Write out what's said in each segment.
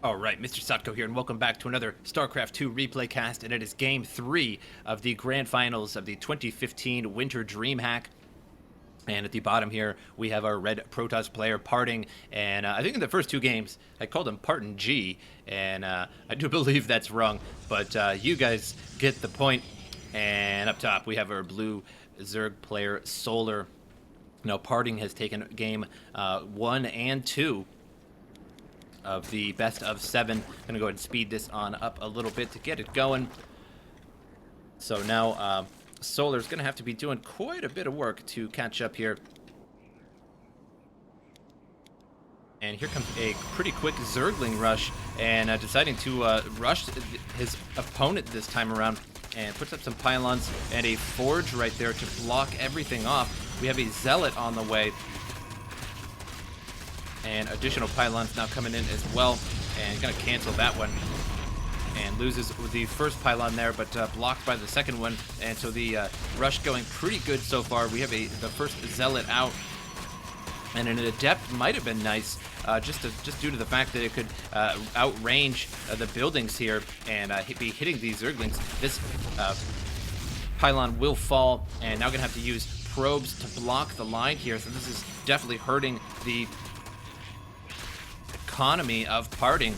Alright, MrSotko here, and welcome back to another Starcraft 2 replay cast, and it is Game 3 of the Grand Finals of the 2015 Winter Dreamhack. And at the bottom here, we have our red Protoss player, PartinG, and I think in the first two games, I called him PartinG, and I do believe that's wrong, but you guys get the point. And up top, we have our blue Zerg player, Solar. Now, PartinG has taken game 1 and 2 of the best of 7. I'm gonna go ahead and speed this on up a little bit to get it going. So now Solar's gonna have to be doing quite a bit of work to catch up here. And here comes a pretty quick Zergling rush, and deciding to rush his opponent this time around, and puts up some pylons and a forge right there to block everything off. We have a Zealot on the way, and additional pylons now coming in as well, and gonna cancel that one, and loses the first pylon there, but blocked by the second one. And so the rush going pretty good so far. We have the first Zealot out, and an Adept might have been nice, just due to the fact that it could outrange the buildings here and be hitting these Zerglings. This pylon will fall, and now gonna have to use probes to block the line here. So this is definitely hurting the economy of PartinG.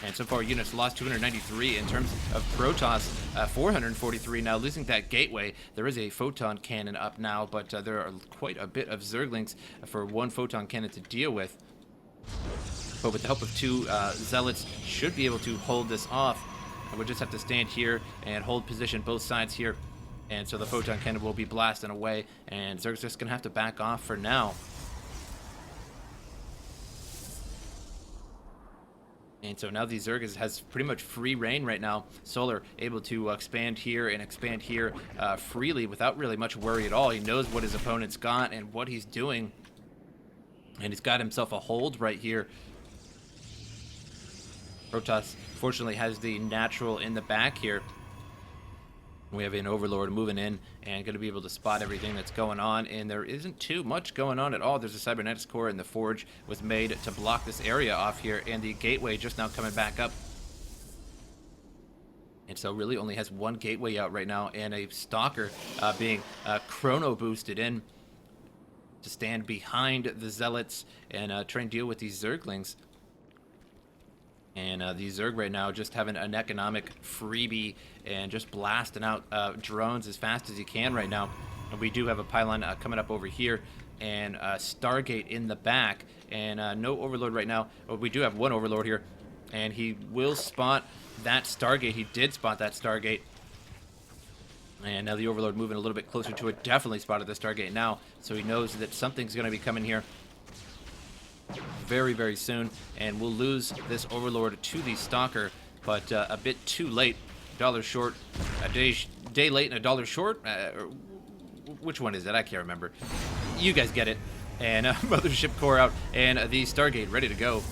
And so far, units lost 293 in terms of Protoss, 443 now, losing that gateway. There is a photon cannon up now, but there are quite a bit of Zerglings for one photon cannon to deal with. But with the help of two Zealots, should be able to hold this off. And we'll just have to stand here and hold position both sides here. And so the photon cannon will be blasting away, and Zerg's just going to have to back off for now. And so now the Zerg has pretty much free reign right now. Solar able to expand here and expand here freely without really much worry at all. He knows what his opponent's got and what he's doing. And he's got himself a hold right here. Protoss, fortunately, has the natural in the back here. We have an Overlord moving in and going to be able to spot everything that's going on, and there isn't too much going on at all. There's a Cybernetics core, and the Forge was made to block this area off here, and the Gateway just now coming back up. And so really only has one Gateway out right now, and a Stalker being chrono boosted in to stand behind the Zealots and try and deal with these Zerglings. And the Zerg right now just having an economic freebie and just blasting out drones as fast as you can right now. And we do have a pylon coming up over here, and Stargate in the back, and no Overlord right now. But we do have one Overlord here, and he will spot that Stargate. He did spot that Stargate. And now the Overlord moving a little bit closer to it. Definitely spotted the Stargate now, so he knows that something's going to be coming here very, very soon, and we'll lose this Overlord to the Stalker, but a bit too late. $1 short, a day late and $1 short. Which one is it? I can't remember. You guys get it. And Mothership core out, and the Stargate ready to go.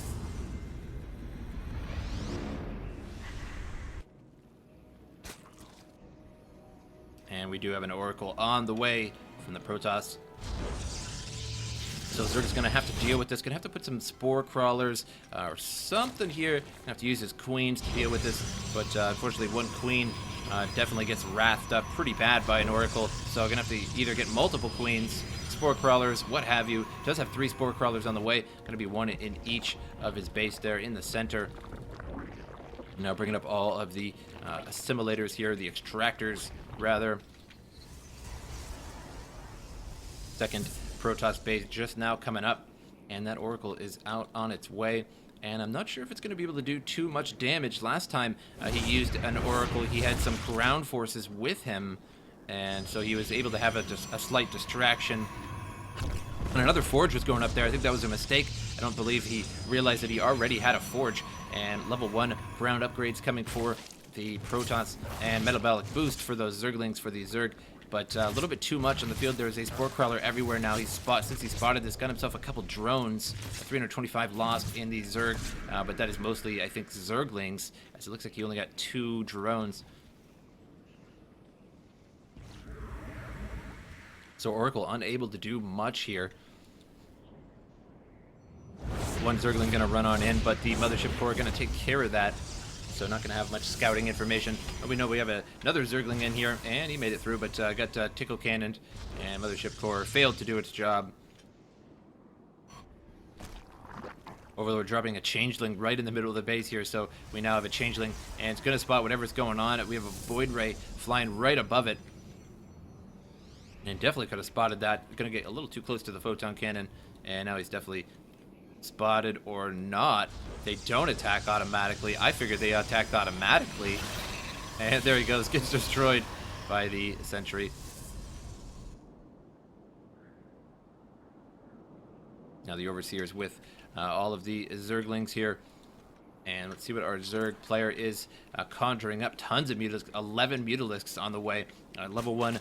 And we do have an Oracle on the way from the Protoss. So Zerg's going to have to deal with this. Going to have to put some Spore Crawlers or something here. Going to have to use his Queens to deal with this. But unfortunately, one Queen definitely gets wrathed up pretty bad by an Oracle. So going to have to either get multiple Queens, Spore Crawlers, what have you. Does have 3 Spore Crawlers on the way. Going to be one in each of his base there in the center. Now bringing up all of the assimilators here, the extractors, rather. Second Protoss base just now coming up, and that Oracle is out on its way, and I'm not sure if it's going to be able to do too much damage. Last time he used an Oracle, he had some ground forces with him, and so he was able to have a slight distraction. And another Forge was going up there. I think that was a mistake. I don't believe he realized that he already had a Forge, and level 1 ground upgrades coming for the Protoss, and metabolic boost for those Zerglings for the Zerg. But a little bit too much on the field. There's a Spore Crawler everywhere now. Since he spotted this, got himself a couple drones. 325 lost in the Zerg, but that is mostly, I think, Zerglings, as it looks like he only got 2 drones. So Oracle unable to do much here. one Zergling going to run on in, but the Mothership Core are going to take care of that. So not going to have much scouting information. But we know we have another Zergling in here, and he made it through, but got Tickle Cannoned, and Mothership Core failed to do its job. Overlord dropping a Changeling right in the middle of the base here, so we now have a Changeling, and it's going to spot whatever's going on. We have a Void Ray flying right above it. And definitely could have spotted that. Going to get a little too close to the Photon Cannon, and now he's definitely spotted or not. They don't attack automatically. I figured they attacked automatically. And there he goes, gets destroyed by the Sentry. Now the Overseer's with all of the Zerglings here. And let's see what our Zerg player is conjuring up. Tons of Mutalisks, 11 Mutalisks on the way. Level 1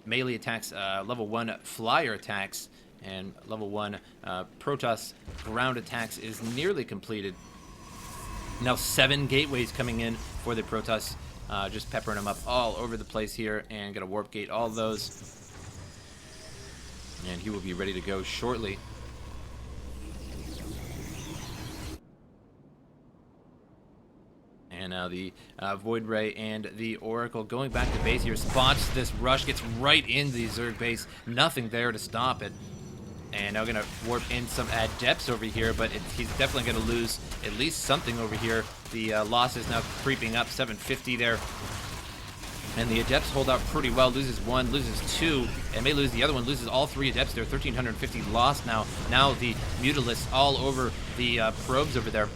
melee attacks, level 1 flyer attacks, and level 1 Protoss ground attacks is nearly completed. Now 7 gateways coming in for the Protoss, just peppering them up all over the place here, and gonna warp gate all those. And he will be ready to go shortly. And now the Void Ray and the Oracle going back to base here, spots this rush, gets right in the Zerg base, nothing there to stop it. And now going to warp in some Adepts over here, but he's definitely going to lose at least something over here. The loss is now creeping up, 750 there. And the Adepts hold out pretty well, loses 1, loses 2, and may lose the other one, loses all 3 Adepts there, 1,350 lost now. Now the Mutalisks all over the probes over there.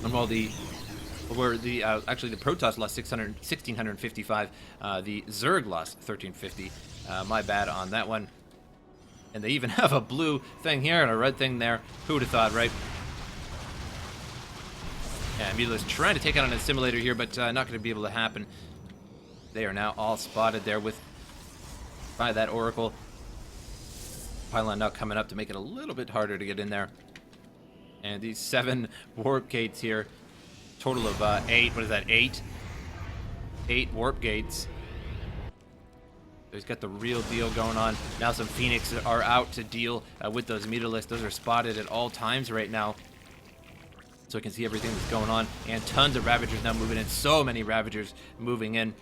And while actually the Protoss lost 1,655, the Zerg lost 1,350. My bad on that one. And they even have a blue thing here and a red thing there. Who would have thought, right? Yeah, Mutalisk trying to take out an Assimilator here, but not going to be able to happen. They are now all spotted there by that Oracle. Pylon now coming up to make it a little bit harder to get in there. And these 7 warp gates here, total of 8. What is that? 8 warp gates. He's got the real deal going on. Now some Phoenix are out to deal with those Mutalisks. Those are spotted at all times right now. So I can see everything that's going on. And tons of Ravagers now moving in. So many Ravagers moving in.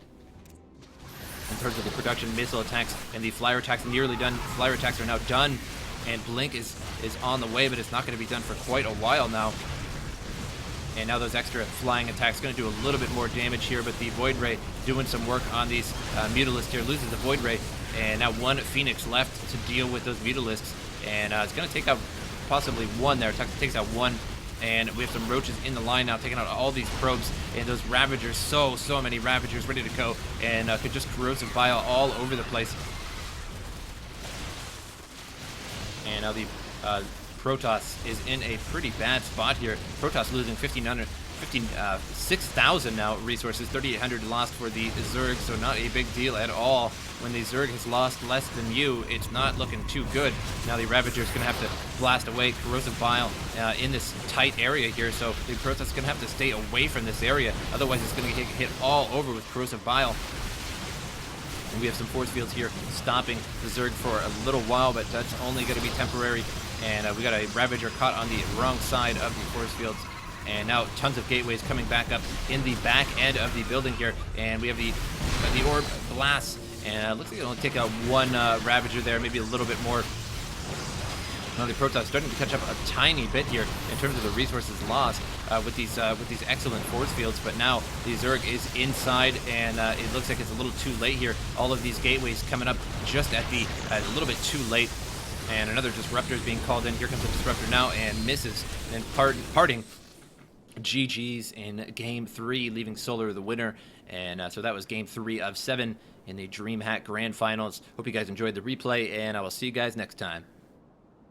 In terms of the production, missile attacks and the flyer attacks nearly done. Flyer attacks are now done. And Blink is on the way, but it's not going to be done for quite a while now. And now those extra flying attacks going to do a little bit more damage here, but the Void Ray doing some work on these Mutalisks here, loses the Void Ray, and now 1 Phoenix left to deal with those Mutalisks, and it's going to take out possibly 1 there. Takes out 1, and we have some Roaches in the line now, taking out all these probes, and those Ravagers, so many Ravagers ready to go, and could just Corrosive Bile all over the place. And now the Protoss is in a pretty bad spot here. Protoss losing 6,000 now resources, 3,800 lost for the Zerg, so not a big deal at all. When the Zerg has lost less than you, it's not looking too good. Now the Ravager's going to have to blast away Corrosive Bile in this tight area here, so the Protoss is going to have to stay away from this area, otherwise it's going to get hit all over with Corrosive Bile. And we have some force fields here stopping the Zerg for a little while, but that's only going to be temporary. And we got a Ravager caught on the wrong side of the force fields. And now tons of gateways coming back up in the back end of the building here. And we have the Orb Blast. And looks like it'll only take out 1 Ravager there, maybe a little bit more. Now the Protoss starting to catch up a tiny bit here in terms of the resources lost with these excellent force fields. But now the Zerg is inside, and it looks like it's a little too late here. All of these gateways coming up just at a little bit too late. And another Disruptor is being called in. Here comes the Disruptor now and misses. And PartinG GG's in Game 3, leaving Solar the winner. And so that was Game 3 of 7 in the Dreamhack Grand Finals. Hope you guys enjoyed the replay, and I will see you guys next time.